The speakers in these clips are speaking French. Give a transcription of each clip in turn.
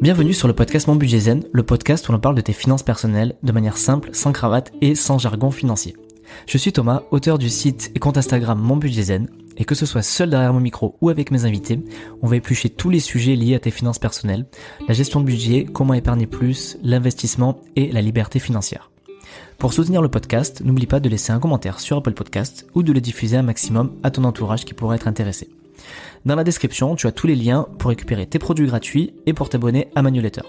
Bienvenue sur le podcast Mon Budget Zen, le podcast où l'on parle de tes finances personnelles de manière simple, sans cravate et sans jargon financier. Je suis Thomas, auteur du site et compte Instagram Mon Budget Zen, et que ce soit seul derrière mon micro ou avec mes invités, on va éplucher tous les sujets liés à tes finances personnelles, la gestion de budget, comment épargner plus, l'investissement et la liberté financière. Pour soutenir le podcast, n'oublie pas de laisser un commentaire sur Apple Podcast ou de le diffuser un maximum à ton entourage qui pourrait être intéressé. Dans la description, tu as tous les liens pour récupérer tes produits gratuits et pour t'abonner à ma newsletter.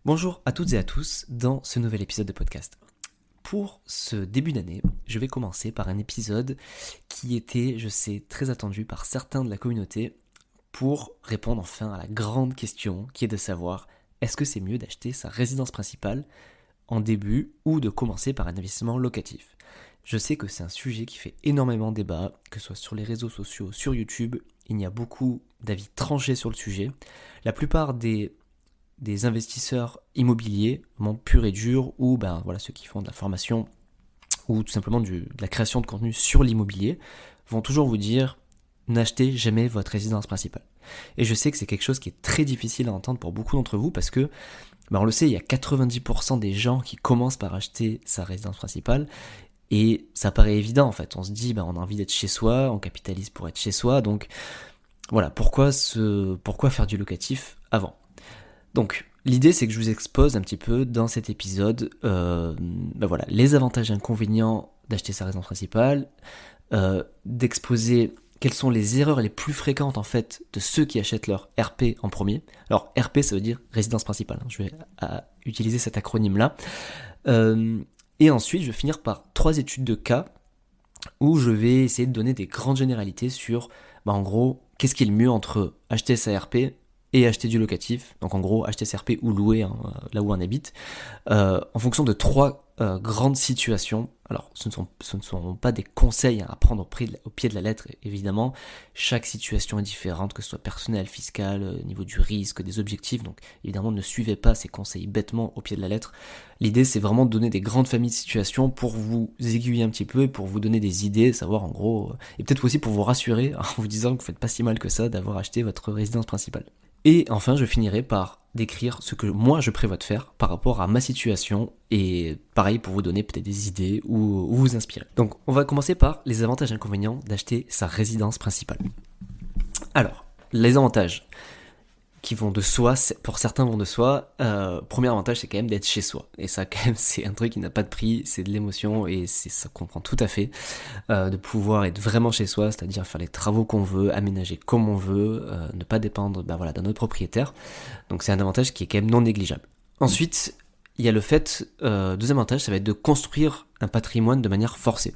Bonjour à toutes et à tous dans ce nouvel épisode de podcast. Pour ce début d'année, je vais commencer par un épisode qui était, je sais, très attendu par certains de la communauté pour répondre enfin à la grande question qui est de savoir est-ce que c'est mieux d'acheter sa résidence principale en début ou de commencer par un investissement locatif. Je sais que c'est un sujet qui fait énormément débat, que ce soit sur les réseaux sociaux, sur YouTube, il y a beaucoup d'avis tranchés sur le sujet. La plupart des investisseurs immobiliers, vraiment purs et durs, ou ceux qui font de la formation ou tout simplement de la création de contenu sur l'immobilier, vont toujours vous dire n'achetez jamais votre résidence principale. Et je sais que c'est quelque chose qui est très difficile à entendre pour beaucoup d'entre vous parce que, on le sait, il y a 90% des gens qui commencent par acheter sa résidence principale. Et ça paraît évident en fait, on se dit on a envie d'être chez soi, on capitalise pour être chez soi, donc voilà, pourquoi faire du locatif avant ? Donc l'idée c'est que je vous expose un petit peu dans cet épisode les avantages et inconvénients d'acheter sa résidence principale, d'exposer quelles sont les erreurs les plus fréquentes en fait de ceux qui achètent leur RP en premier. Alors RP ça veut dire résidence principale, je vais utiliser cet acronyme là. Et ensuite, je vais finir par 3 études de cas où je vais essayer de donner des grandes généralités sur, en gros, qu'est-ce qui est le mieux entre acheter sa RP et acheter du locatif. Donc en gros, acheter sa RP ou louer là où on habite, en fonction de 3 grandes situations. Alors, ce ne sont pas des conseils à prendre au pied de la lettre, évidemment. Chaque situation est différente, que ce soit personnelle, fiscale, au niveau du risque, des objectifs. Donc, évidemment, ne suivez pas ces conseils bêtement au pied de la lettre. L'idée, c'est vraiment de donner des grandes familles de situations pour vous aiguiller un petit peu et pour vous donner des idées, savoir en gros, et peut-être aussi pour vous rassurer en vous disant que vous faites pas si mal que ça d'avoir acheté votre résidence principale. Et enfin, je finirai par décrire ce que moi je prévois de faire par rapport à ma situation et pareil pour vous donner peut-être des idées ou vous inspirer. Donc on va commencer par les avantages et inconvénients d'acheter sa résidence principale. Alors, les avantages qui vont de soi, pour certains vont de soi, premier avantage c'est quand même d'être chez soi. Et ça quand même c'est un truc qui n'a pas de prix, c'est de l'émotion et ça comprend tout à fait. De pouvoir être vraiment chez soi, c'est-à-dire faire les travaux qu'on veut, aménager comme on veut, ne pas dépendre d'un autre propriétaire. Donc c'est un avantage qui est quand même non négligeable. Ensuite, il y a le fait, deuxième avantage, ça va être de construire un patrimoine de manière forcée.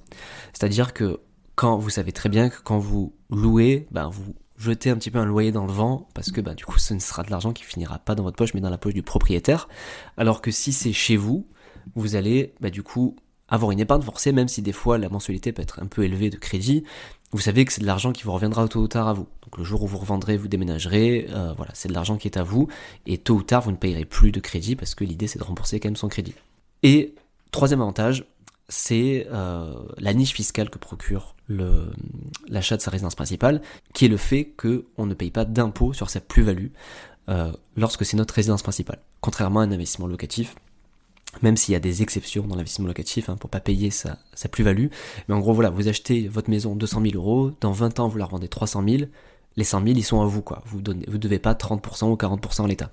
C'est-à-dire que quand vous savez très bien que quand vous louez, vous jetez un petit peu un loyer dans le vent parce que du coup ce ne sera de l'argent qui finira pas dans votre poche mais dans la poche du propriétaire, alors que si c'est chez vous, vous allez du coup avoir une épargne forcée, même si des fois la mensualité peut être un peu élevée de crédit, vous savez que c'est de l'argent qui vous reviendra tôt ou tard à vous. Donc le jour où vous revendrez, vous déménagerez, c'est de l'argent qui est à vous et tôt ou tard vous ne payerez plus de crédit parce que l'idée c'est de rembourser quand même son crédit. Et troisième avantage, c'est la niche fiscale que procure l'achat de sa résidence principale, qui est le fait qu'on ne paye pas d'impôt sur sa plus-value lorsque c'est notre résidence principale. Contrairement à un investissement locatif, même s'il y a des exceptions dans l'investissement locatif pour pas payer sa plus-value, mais en gros vous achetez votre maison 200 000 euros, dans 20 ans vous la revendez 300 000, les 100 000 ils sont à vous vous devez pas 30% ou 40% à l'État.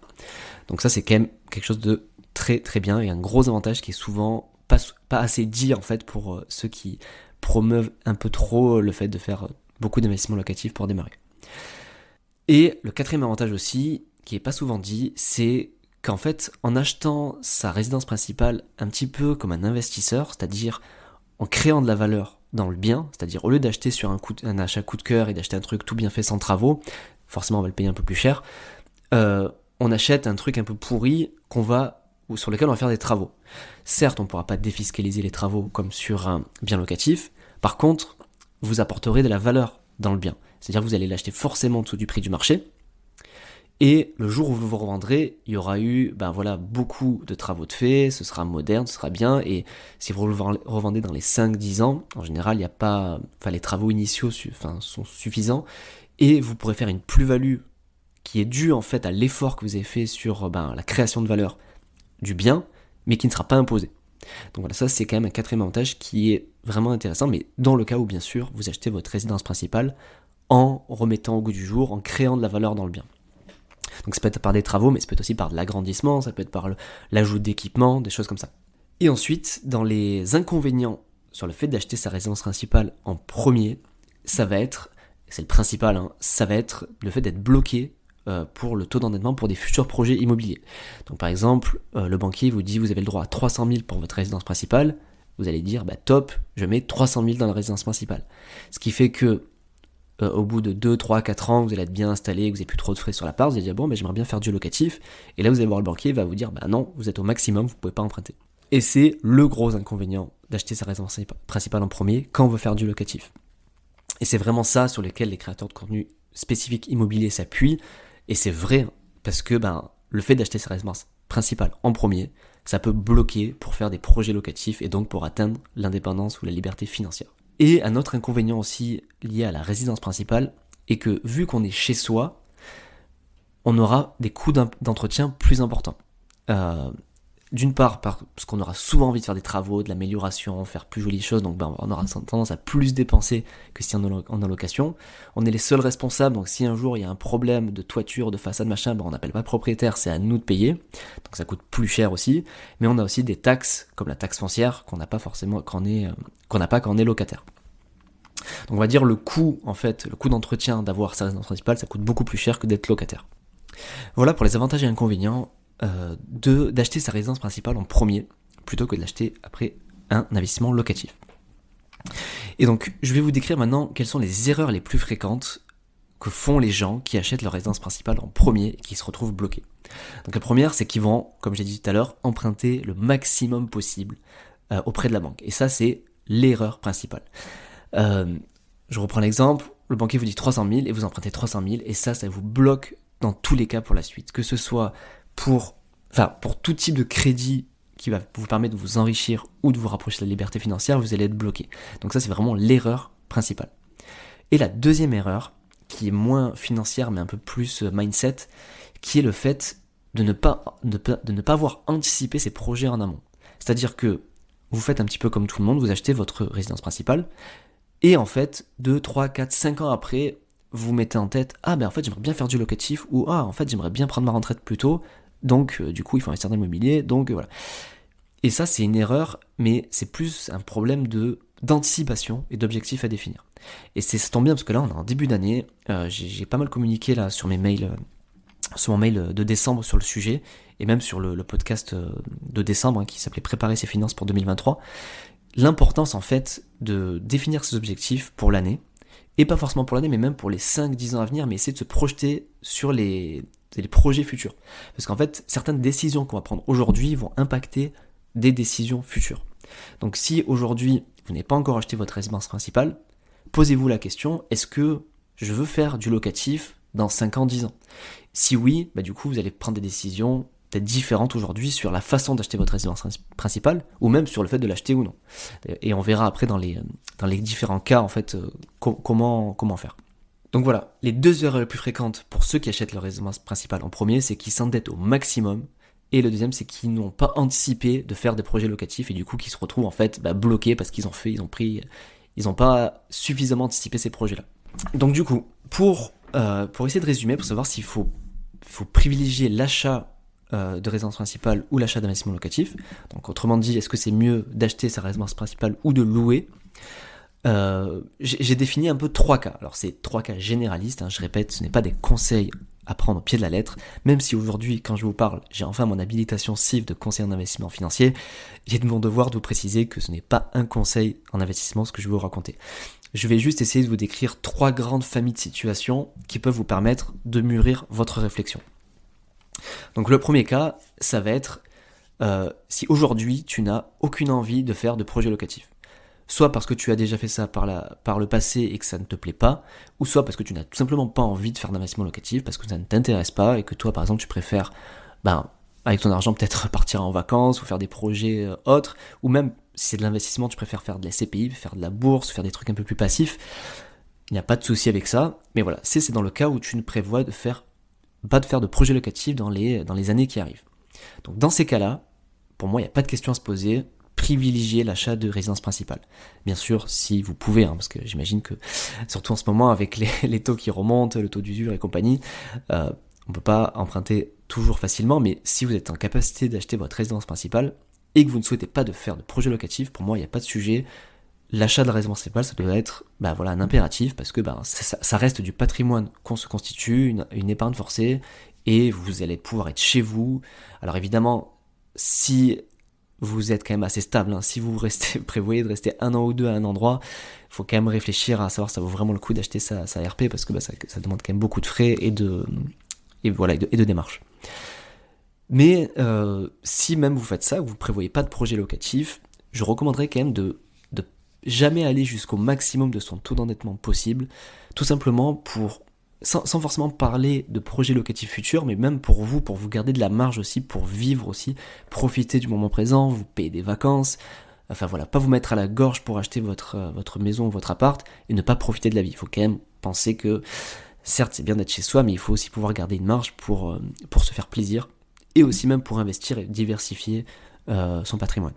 Donc ça c'est quand même quelque chose de très très bien et un gros avantage qui est souvent pas assez dit en fait pour ceux qui promeuvent un peu trop le fait de faire beaucoup d'investissements locatifs pour démarrer. Et le quatrième avantage aussi, qui est pas souvent dit, c'est qu'en fait en achetant sa résidence principale un petit peu comme un investisseur, c'est-à-dire en créant de la valeur dans le bien, c'est-à-dire au lieu d'acheter sur un achat coup de cœur et d'acheter un truc tout bien fait sans travaux, forcément on va le payer un peu plus cher, on achète un truc un peu pourri ou sur lequel on va faire des travaux. Certes, on ne pourra pas défiscaliser les travaux comme sur un bien locatif, par contre, vous apporterez de la valeur dans le bien. C'est-à-dire que vous allez l'acheter forcément en dessous du prix du marché, et le jour où vous vous revendrez, il y aura eu beaucoup de travaux de fait, ce sera moderne, ce sera bien, et si vous le revendez dans les 5-10 ans, en général, il n'y a pas, les travaux initiaux sont suffisants, et vous pourrez faire une plus-value qui est due en fait à l'effort que vous avez fait sur la création de valeur du bien, mais qui ne sera pas imposé. Donc voilà, ça c'est quand même un quatrième avantage qui est vraiment intéressant, mais dans le cas où bien sûr vous achetez votre résidence principale en remettant au goût du jour, en créant de la valeur dans le bien. Donc ça peut être par des travaux, mais ça peut être aussi par de l'agrandissement, ça peut être par l'ajout d'équipements, des choses comme ça. Et ensuite, dans les inconvénients sur le fait d'acheter sa résidence principale en premier, ça va être, c'est le principal, ça va être le fait d'être bloqué pour le taux d'endettement pour des futurs projets immobiliers. Donc par exemple, le banquier vous dit vous avez le droit à 300 000 pour votre résidence principale, vous allez dire top, je mets 300 000 dans la résidence principale. Ce qui fait que au bout de 2, 3, 4 ans, vous allez être bien installé, que vous n'avez plus trop de frais sur la part, vous allez dire j'aimerais bien faire du locatif, et là vous allez voir le banquier, il va vous dire non, vous êtes au maximum, vous ne pouvez pas emprunter. Et c'est le gros inconvénient d'acheter sa résidence principale en premier quand on veut faire du locatif. Et c'est vraiment ça sur lequel les créateurs de contenu spécifiques immobiliers s'appuient, et c'est vrai, parce que le fait d'acheter sa résidence principale en premier, ça peut bloquer pour faire des projets locatifs, et donc pour atteindre l'indépendance ou la liberté financière. Et un autre inconvénient aussi lié à la résidence principale est que vu qu'on est chez soi, on aura des coûts d'entretien plus importants. D'une part, parce qu'on aura souvent envie de faire des travaux, de l'amélioration, faire plus jolies choses, donc on aura tendance à plus dépenser que si on est en location. On est les seuls responsables, donc si un jour il y a un problème de toiture, de façade, machin, on n'appelle pas propriétaire, c'est à nous de payer, donc ça coûte plus cher aussi. Mais on a aussi des taxes, comme la taxe foncière, qu'on n'a pas forcément quand on est locataire. Donc on va dire le coût d'entretien d'avoir sa résidence principale, ça coûte beaucoup plus cher que d'être locataire. Voilà pour les avantages et inconvénients d'acheter sa résidence principale en premier, plutôt que de l'acheter après un investissement locatif. Et donc, je vais vous décrire maintenant quelles sont les erreurs les plus fréquentes que font les gens qui achètent leur résidence principale en premier et qui se retrouvent bloqués. Donc la première, c'est qu'ils vont, comme j'ai dit tout à l'heure, emprunter le maximum possible auprès de la banque. Et ça, c'est l'erreur principale. Je reprends l'exemple, le banquier vous dit 300 000 et vous empruntez 300 000 et ça vous bloque dans tous les cas pour la suite, que ce soit pour tout type de crédit qui va vous permettre de vous enrichir ou de vous rapprocher de la liberté financière, vous allez être bloqué. Donc ça, c'est vraiment l'erreur principale. Et la deuxième erreur, qui est moins financière mais un peu plus mindset, qui est le fait de ne pas avoir anticipé ces projets en amont. C'est-à-dire que vous faites un petit peu comme tout le monde, vous achetez votre résidence principale, et en fait, 2, 3, 4, 5 ans après, vous vous mettez en tête, en fait j'aimerais bien faire du locatif, ou en fait j'aimerais bien prendre ma retraite plus tôt, donc du coup il faut investir dans l'immobilier, donc voilà. Et ça c'est une erreur, mais c'est plus un problème d'anticipation et d'objectifs à définir. Et ça tombe bien parce que là on est en début d'année, j'ai pas mal communiqué là sur mes mails, sur mon mail de décembre sur le sujet, et même sur le podcast de décembre qui s'appelait Préparer ses finances pour 2023, l'importance en fait de définir ses objectifs pour l'année, et pas forcément pour l'année, mais même pour les 5-10 ans à venir, mais essayer de se projeter sur les projets futurs. Parce qu'en fait, certaines décisions qu'on va prendre aujourd'hui vont impacter des décisions futures. Donc si aujourd'hui, vous n'avez pas encore acheté votre résidence principale, posez-vous la question, est-ce que je veux faire du locatif dans 5 ans, 10 ans ? Si oui, du coup, vous allez prendre des décisions peut-être différentes aujourd'hui sur la façon d'acheter votre résidence principale, ou même sur le fait de l'acheter ou non. Et on verra après dans les différents cas, en fait, comment faire. Donc voilà, les 2 erreurs les plus fréquentes pour ceux qui achètent leur résidence principale en premier, c'est qu'ils s'endettent au maximum, et le deuxième, c'est qu'ils n'ont pas anticipé de faire des projets locatifs, et du coup, qu'ils se retrouvent en fait bloqués parce qu'ils n'ont pas suffisamment anticipé ces projets-là. Donc du coup, pour essayer de résumer, pour savoir s'il faut privilégier l'achat de résidence principale ou l'achat d'investissement locatif, donc autrement dit, est-ce que c'est mieux d'acheter sa résidence principale ou de louer ? J'ai défini un peu 3 cas. Alors c'est 3 cas généralistes, je répète, ce n'est pas des conseils à prendre au pied de la lettre, même si aujourd'hui, quand je vous parle, j'ai enfin mon habilitation CIF de conseiller en investissement financier, il est de mon devoir de vous préciser que ce n'est pas un conseil en investissement ce que je vais vous raconter. Je vais juste essayer de vous décrire 3 grandes familles de situations qui peuvent vous permettre de mûrir votre réflexion. Donc le premier cas, ça va être si aujourd'hui tu n'as aucune envie de faire de projet locatif. Soit parce que tu as déjà fait ça par le passé et que ça ne te plaît pas, ou soit parce que tu n'as tout simplement pas envie de faire d'investissement locatif, parce que ça ne t'intéresse pas et que toi par exemple tu préfères, avec ton argent peut-être partir en vacances ou faire des projets autres, ou même si c'est de l'investissement tu préfères faire de la SCPI, faire de la bourse, faire des trucs un peu plus passifs. il n'y a pas de souci avec ça, mais voilà, c'est dans le cas où tu ne prévois pas de faire de projet locatif dans les années qui arrivent. Donc dans ces cas-là, pour moi, il n'y a pas de question à se poser, privilégier l'achat de résidence principale. Bien sûr, si vous pouvez, parce que j'imagine que, surtout en ce moment, avec les taux qui remontent, le taux d'usure et compagnie, on ne peut pas emprunter toujours facilement, mais si vous êtes en capacité d'acheter votre résidence principale et que vous ne souhaitez pas de faire de projet locatif, pour moi, il n'y a pas de sujet. L'achat de la résidence principale, ça doit être un impératif parce que ça reste du patrimoine qu'on se constitue, une épargne forcée, et vous allez pouvoir être chez vous. Alors évidemment, si vous êtes quand même assez stable, si vous prévoyez de rester 1 an ou 2 à un endroit, il faut quand même réfléchir à savoir si ça vaut vraiment le coup d'acheter sa RP parce que ça demande quand même beaucoup de frais et de démarches. Mais si même vous faites ça, que vous ne prévoyez pas de projet locatif, je recommanderais quand même de jamais aller jusqu'au maximum de son taux d'endettement possible, tout simplement sans forcément parler de projet locatif futur, mais même pour vous garder de la marge aussi, pour vivre aussi, profiter du moment présent, vous payer des vacances, pas vous mettre à la gorge pour acheter votre maison ou votre appart et ne pas profiter de la vie. Il faut quand même penser que, certes c'est bien d'être chez soi, mais il faut aussi pouvoir garder une marge pour se faire plaisir, et aussi même pour investir et diversifier son patrimoine.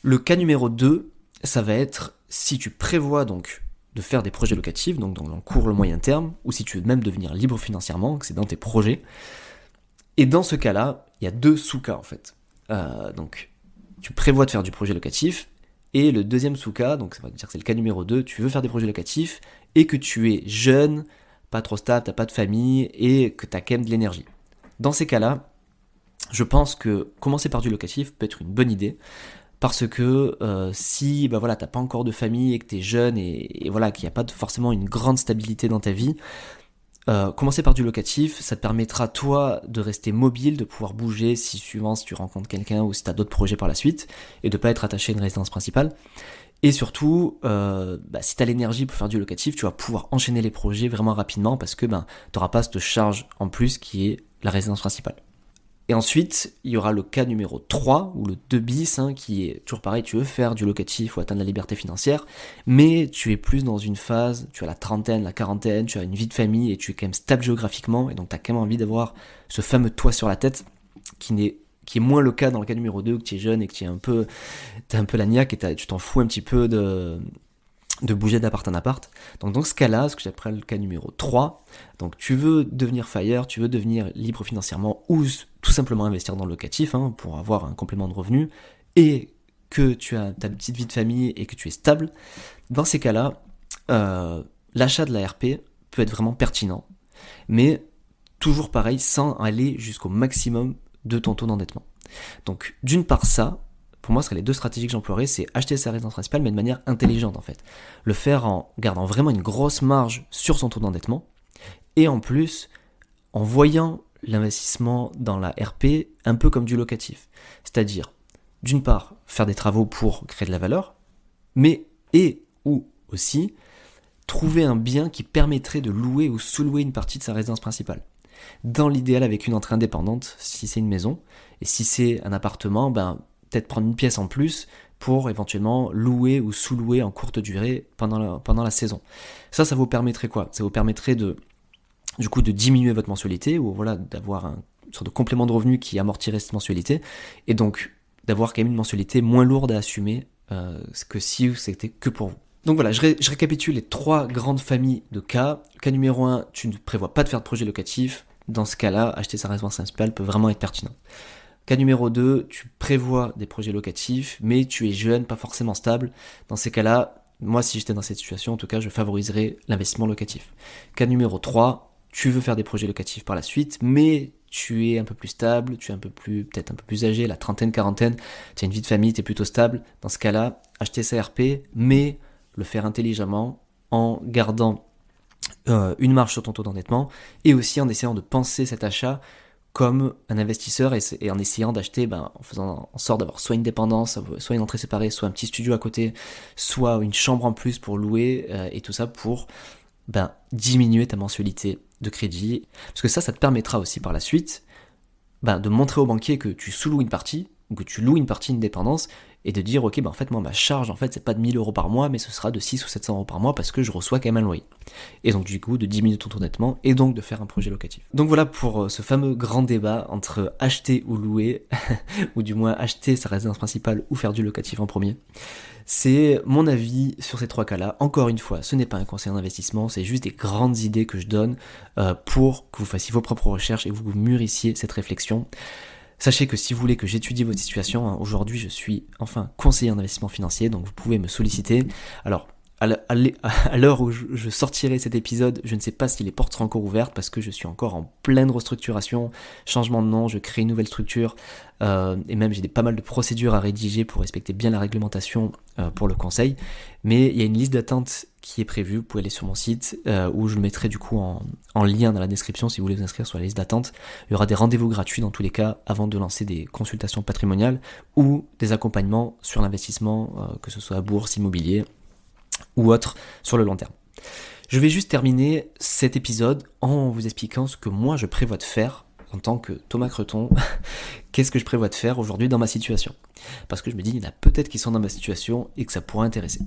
Le cas numéro 2, ça va être si tu prévois donc de faire des projets locatifs, donc dans le court, le moyen terme, ou si tu veux même devenir libre financièrement, que c'est dans tes projets. Et dans ce cas-là, il y a 2 sous-cas en fait. Donc tu prévois de faire du projet locatif, et le deuxième sous-cas, donc ça va dire que c'est le cas numéro 2, tu veux faire des projets locatifs, et que tu es jeune, pas trop stable, t'as pas de famille, et que tu as quand même de l'énergie. Dans ces cas-là, je pense que commencer par du locatif peut être une bonne idée, parce que si t'as pas encore de famille et que t'es jeune et voilà, qu'il n'y a pas forcément une grande stabilité dans ta vie, commencer par du locatif, ça te permettra toi de rester mobile, de pouvoir bouger si tu rencontres quelqu'un ou si t'as d'autres projets par la suite, et de pas être attaché à une résidence principale. Et surtout, si t'as l'énergie pour faire du locatif, tu vas pouvoir enchaîner les projets vraiment rapidement parce que t'auras pas cette charge en plus qui est la résidence principale. Et ensuite, il y aura le cas numéro 3, ou le 2 bis, qui est toujours pareil, tu veux faire du locatif ou atteindre la liberté financière, mais tu es plus dans une phase, tu as la trentaine, la quarantaine, tu as une vie de famille et tu es quand même stable géographiquement, et donc tu as quand même envie d'avoir ce fameux toit sur la tête, qui est moins le cas dans le cas numéro 2, où tu es jeune et que t'as un peu la niaque et tu t'en fous un petit peu de bouger d'appart en appart. Donc dans ce cas-là, ce que j'appelle le cas numéro 3, donc tu veux devenir FIRE, tu veux devenir libre financièrement ou tout simplement investir dans le locatif pour avoir un complément de revenu et que tu as ta petite vie de famille et que tu es stable, dans ces cas-là, l'achat de la RP peut être vraiment pertinent, mais toujours pareil, sans aller jusqu'au maximum de ton taux d'endettement. Donc d'une part ça, pour moi, ce seraient les 2 stratégies que j'emploierais, c'est acheter sa résidence principale, mais de manière intelligente en fait. Le faire en gardant vraiment une grosse marge sur son taux d'endettement, et en plus, en voyant l'investissement dans la RP un peu comme du locatif. C'est-à-dire, d'une part, faire des travaux pour créer de la valeur, ou aussi trouver un bien qui permettrait de louer ou sous-louer une partie de sa résidence principale. Dans l'idéal, avec une entrée indépendante, si c'est une maison, et si c'est un appartement, peut-être prendre une pièce en plus pour éventuellement louer ou sous-louer en courte durée pendant la saison. Ça vous permettrait quoi ? Ça vous permettrait de diminuer votre mensualité, ou d'avoir une sorte de complément de revenu qui amortirait cette mensualité, et donc d'avoir quand même une mensualité moins lourde à assumer que si c'était que pour vous. Donc voilà, je récapitule les 3 grandes familles de cas. Cas numéro 1, tu ne prévois pas de faire de projet locatif. Dans ce cas-là, acheter sa résidence principale peut vraiment être pertinent. Cas numéro 2, tu prévois des projets locatifs, mais tu es jeune, pas forcément stable. Dans ces cas-là, moi si j'étais dans cette situation, en tout cas, je favoriserais l'investissement locatif. Cas numéro 3, tu veux faire des projets locatifs par la suite, mais tu es un peu plus stable, tu es peut-être un peu plus âgé, la trentaine, quarantaine, tu as une vie de famille, tu es plutôt stable. Dans ce cas-là, acheter sa RP, mais le faire intelligemment en gardant une marge sur ton taux d'endettement, et aussi en essayant de penser cet achat comme un investisseur et en essayant d'acheter, en faisant en sorte d'avoir soit une dépendance, soit une entrée séparée, soit un petit studio à côté, soit une chambre en plus pour louer, et tout ça pour diminuer ta mensualité de crédit. Parce que ça te permettra aussi par la suite de montrer au banquier que tu sous-loues une partie, ou que tu loues une partie, une dépendance, et de dire ok, en fait moi ma charge en fait c'est pas de 1000 € par mois, mais ce sera de 600 ou 700 € par mois parce que je reçois quand même un loyer. Et donc du coup de diminuer ton endettement et donc de faire un projet locatif. Donc voilà pour ce fameux grand débat entre acheter ou louer, ou du moins acheter sa résidence principale ou faire du locatif en premier. C'est mon avis sur ces trois cas-là. Encore une fois, ce n'est pas un conseil en investissement, c'est juste des grandes idées que je donne pour que vous fassiez vos propres recherches et que vous mûrissiez cette réflexion. Sachez que si vous voulez que j'étudie votre situation, aujourd'hui je suis enfin conseiller en investissement financier, donc vous pouvez me solliciter. Alors, à l'heure où je sortirai cet épisode, je ne sais pas si les portes seront encore ouvertes parce que je suis encore en pleine restructuration, changement de nom, je crée une nouvelle structure et même j'ai pas mal de procédures à rédiger pour respecter bien la réglementation pour le conseil. Mais il y a une liste d'attente qui est prévue, vous pouvez aller sur mon site où je le mettrai du coup en lien dans la description si vous voulez vous inscrire sur la liste d'attente. Il y aura des rendez-vous gratuits dans tous les cas avant de lancer des consultations patrimoniales ou des accompagnements sur l'investissement, que ce soit à bourse, immobilier ou autre sur le long terme. Je vais juste terminer cet épisode en vous expliquant ce que moi je prévois de faire en tant que Thomas Creton. Qu'est-ce que je prévois de faire aujourd'hui dans ma situation? Parce que je me dis, il y en a peut-être qui sont dans ma situation et que ça pourrait intéresser.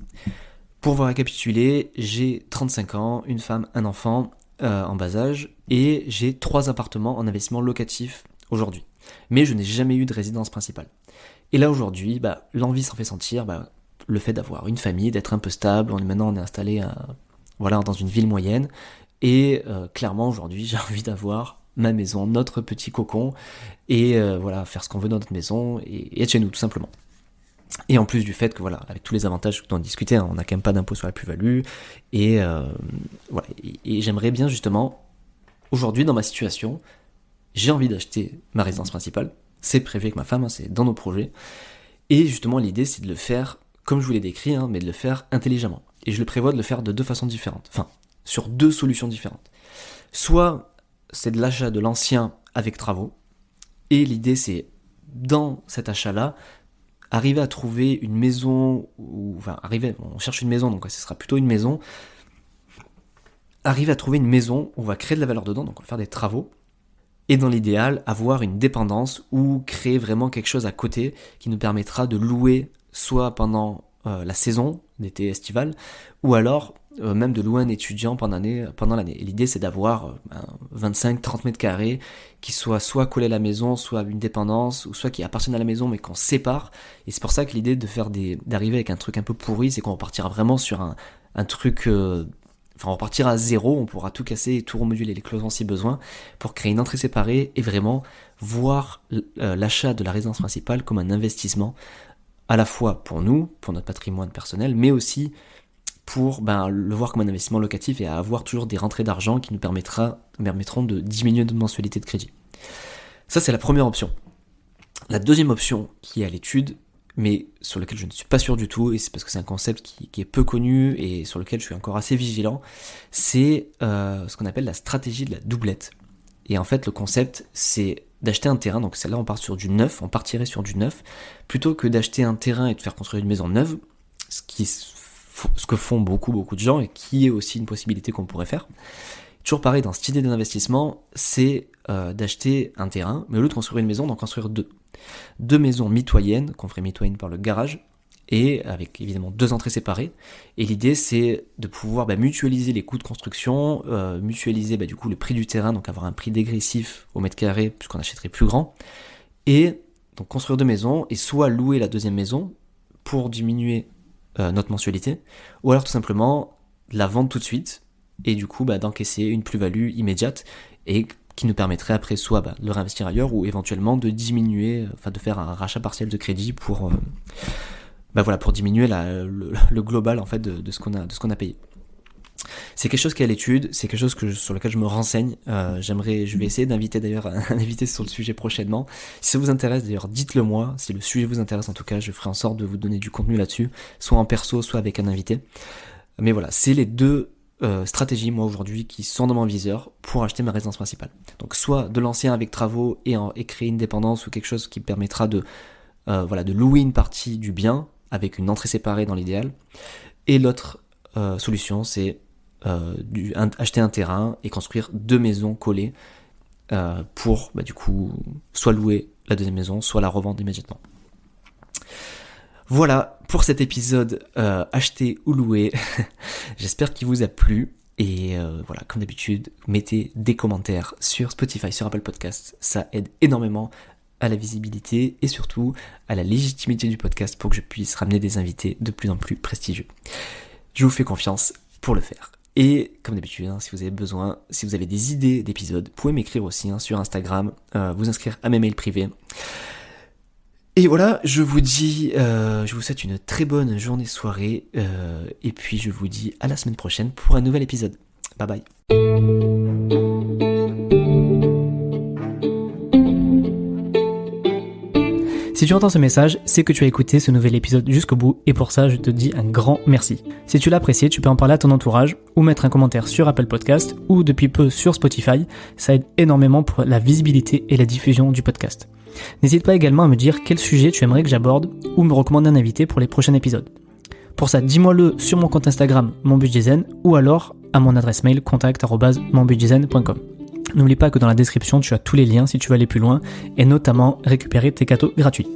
Pour vous récapituler, j'ai 35 ans, une femme, un enfant en bas âge et j'ai 3 appartements en investissement locatif aujourd'hui. Mais je n'ai jamais eu de résidence principale. Et là aujourd'hui, l'envie s'en fait sentir, le fait d'avoir une famille, d'être un peu stable. On est installé dans une ville moyenne et clairement aujourd'hui j'ai envie d'avoir ma maison, notre petit cocon et faire ce qu'on veut dans notre maison et être chez nous tout simplement. Et en plus du fait que avec tous les avantages dont on discutait, on n'a quand même pas d'impôt sur la plus-value et j'aimerais bien justement aujourd'hui dans ma situation, j'ai envie d'acheter ma résidence principale, c'est prévu avec ma femme, c'est dans nos projets et justement l'idée c'est de le faire comme je vous l'ai décrit, mais de le faire intelligemment. Et je le prévois de le faire de 2 façons différentes, enfin, sur 2 solutions différentes. Soit c'est de l'achat de l'ancien avec travaux, et l'idée c'est, dans cet achat-là, arriver à trouver une maison, on cherche une maison, donc ce sera plutôt une maison, arriver à trouver une maison où on va créer de la valeur dedans, donc on va faire des travaux, et dans l'idéal, avoir une dépendance ou créer vraiment quelque chose à côté qui nous permettra de louer soit pendant la saison d'été estivale, ou alors même de louer un étudiant pendant l'année. Et l'idée c'est d'avoir 25-30 mètres carrés qui soit collé à la maison, soit une dépendance, ou soit qui appartiennent à la maison mais qu'on sépare. Et c'est pour ça que l'idée d'arriver avec un truc un peu pourri, c'est qu'on partira vraiment sur un truc... on partira à zéro, on pourra tout casser et tout remoduler les cloisons si besoin pour créer une entrée séparée et vraiment voir l'achat de la résidence principale comme un investissement à la fois pour nous, pour notre patrimoine personnel, mais aussi pour le voir comme un investissement locatif et à avoir toujours des rentrées d'argent qui nous permettront de diminuer notre mensualité de crédit. Ça, c'est la première option. La deuxième option qui est à l'étude, mais sur lequel je ne suis pas sûr du tout, et c'est parce que c'est un concept qui est peu connu et sur lequel je suis encore assez vigilant, c'est ce qu'on appelle la stratégie de la doublette. Et en fait, le concept, c'est d'acheter un terrain, donc celle-là on partirait sur du neuf, plutôt que d'acheter un terrain et de faire construire une maison neuve, ce que font beaucoup de gens et qui est aussi une possibilité qu'on pourrait faire. Toujours pareil, dans cette idée d'investissement, c'est d'acheter un terrain, mais au lieu de construire une maison, d'en construire 2. 2 maisons mitoyennes, qu'on ferait mitoyennes par le garage, et avec évidemment 2 entrées séparées. Et l'idée c'est de pouvoir mutualiser les coûts de construction, mutualiser du coup le prix du terrain, donc avoir un prix dégressif au mètre carré puisqu'on achèterait plus grand, et donc construire 2 maisons et soit louer la deuxième maison pour diminuer notre mensualité, ou alors tout simplement la vendre tout de suite et du coup d'encaisser une plus-value immédiate et qui nous permettrait après soit de le réinvestir ailleurs ou éventuellement de diminuer, de faire un rachat partiel de crédit pour diminuer le global en fait de ce qu'on a payé. C'est quelque chose qui est à l'étude, c'est quelque chose sur lequel je me renseigne. Je vais essayer d'inviter d'ailleurs un invité sur le sujet prochainement. Si ça vous intéresse d'ailleurs, dites-le moi. Si le sujet vous intéresse en tout cas, je ferai en sorte de vous donner du contenu là-dessus, soit en perso, soit avec un invité. Mais voilà, c'est les 2 stratégies moi aujourd'hui qui sont dans mon viseur pour acheter ma résidence principale. Donc soit de l'ancien avec travaux et créer une dépendance ou quelque chose qui permettra de louer une partie du bien avec une entrée séparée dans l'idéal. Et l'autre solution, c'est acheter un terrain et construire 2 maisons collées pour du coup soit louer la deuxième maison, soit la revendre immédiatement. Voilà pour cet épisode acheté ou loué. J'espère qu'il vous a plu. Et voilà, comme d'habitude, mettez des commentaires sur Spotify, sur Apple Podcasts. Ça aide énormément à la visibilité et surtout à la légitimité du podcast pour que je puisse ramener des invités de plus en plus prestigieux. Je vous fais confiance pour le faire. Et comme d'habitude, si vous avez besoin, si vous avez des idées d'épisodes, vous pouvez m'écrire aussi sur Instagram, vous inscrire à mes mails privés. Et voilà, je vous souhaite une très bonne journée, soirée, et puis je vous dis à la semaine prochaine pour un nouvel épisode. Bye bye. Si tu entends ce message, c'est que tu as écouté ce nouvel épisode jusqu'au bout et pour ça, je te dis un grand merci. Si tu l'as apprécié, tu peux en parler à ton entourage ou mettre un commentaire sur Apple Podcast ou depuis peu sur Spotify. Ça aide énormément pour la visibilité et la diffusion du podcast. N'hésite pas également à me dire quel sujet tu aimerais que j'aborde ou me recommander un invité pour les prochains épisodes. Pour ça, dis-moi-le sur mon compte Instagram monbudgetzen ou alors à mon adresse mail contact@monbudgetzen.com. N'oublie pas que dans la description, tu as tous les liens si tu veux aller plus loin et notamment récupérer tes cadeaux gratuits.